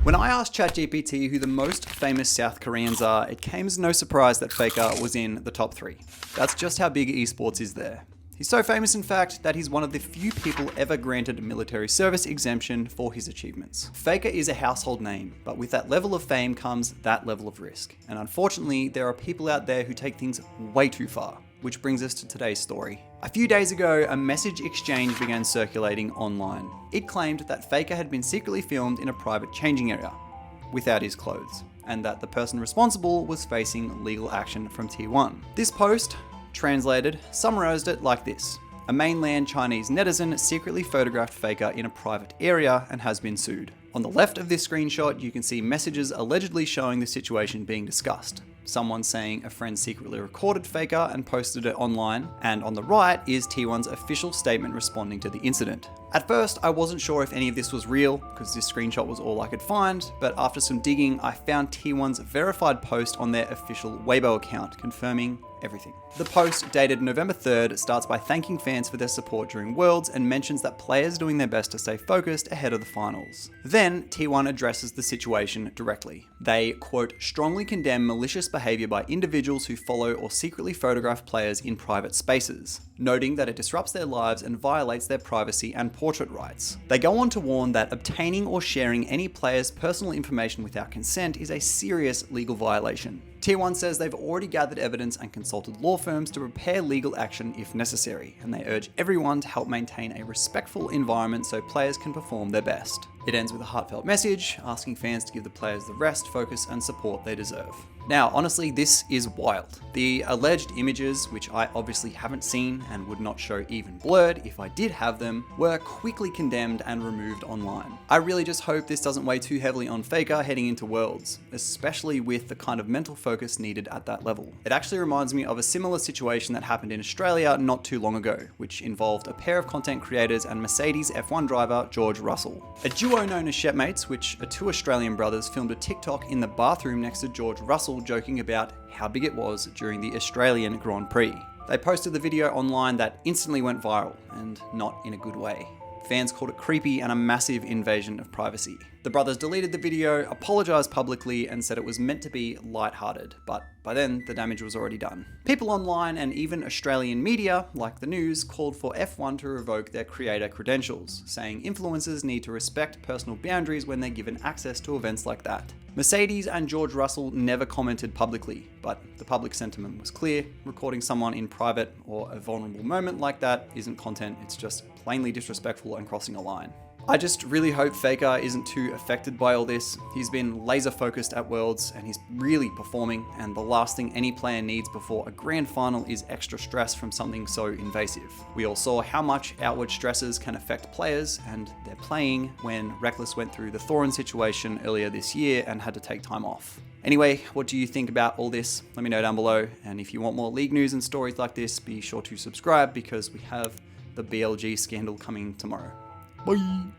When I asked ChatGPT who the most famous South Koreans are, it came as no surprise that Faker was in the top 3. That's just how big esports is there. He's so famous, in fact, that he's one of the few people ever granted a military service exemption for his achievements. Faker is a household name, but with that level of fame comes that level of risk. And unfortunately, there are people out there who take things way too far. Which brings us to today's story. A few days ago, a message exchange began circulating online. It claimed that Faker had been secretly filmed in a private changing area, without his clothes, and that the person responsible was facing legal action from T1. This post, translated, summarized it like this. A mainland Chinese netizen secretly photographed Faker in a private area and has been sued. On the left of this screenshot, you can see messages allegedly showing the situation being discussed. Someone saying a friend secretly recorded Faker and posted it online, and on the right is T1's official statement responding to the incident. At first, I wasn't sure if any of this was real, because this screenshot was all I could find, but after some digging, I found T1's verified post on their official Weibo account, confirming everything. The post, dated November 3rd, starts by thanking fans for their support during Worlds and mentions that players doing their best to stay focused ahead of the finals. Then, T1 addresses the situation directly. They, quote, strongly condemn malicious behavior by individuals who follow or secretly photograph players in private spaces, noting that it disrupts their lives and violates their privacy and portrait rights. They go on to warn that obtaining or sharing any player's personal information without consent is a serious legal violation. T1 says they've already gathered evidence and consulted law firms to prepare legal action if necessary, and they urge everyone to help maintain a respectful environment so players can perform their best. It ends with a heartfelt message, asking fans to give the players the rest, focus, and support they deserve. Now, honestly, this is wild. The alleged images, which I obviously haven't seen and would not show even blurred if I did have them, were quickly condemned and removed online. I really just hope this doesn't weigh too heavily on Faker heading into Worlds, especially with the kind of mental focus needed at that level. It actually reminds me of a similar situation that happened in Australia not too long ago, which involved a pair of content creators and Mercedes F1 driver George Russell. A duo known as Shepmates, which are two Australian brothers, filmed a TikTok in the bathroom next to George Russell joking about how big it was during the Australian Grand Prix. They posted the video online that instantly went viral, and not in a good way. Fans called it creepy and a massive invasion of privacy. The brothers deleted the video, apologized publicly, and said it was meant to be lighthearted, but by then the damage was already done. People online and even Australian media, like the news, called for F1 to revoke their creator credentials, saying influencers need to respect personal boundaries when they're given access to events like that. Mercedes and George Russell never commented publicly, but the public sentiment was clear. Recording someone in private or a vulnerable moment like that isn't content, it's just plainly disrespectful and crossing a line. I just really hope Faker isn't too affected by all this. He's been laser focused at Worlds and he's really performing, and the last thing any player needs before a grand final is extra stress from something so invasive. We all saw how much outward stresses can affect players and their playing when Reckless went through the Thorin situation earlier this year and had to take time off. Anyway, what do you think about all this? Let me know down below, and if you want more league news and stories like this, be sure to subscribe because we have the BLG scandal coming tomorrow. Bye!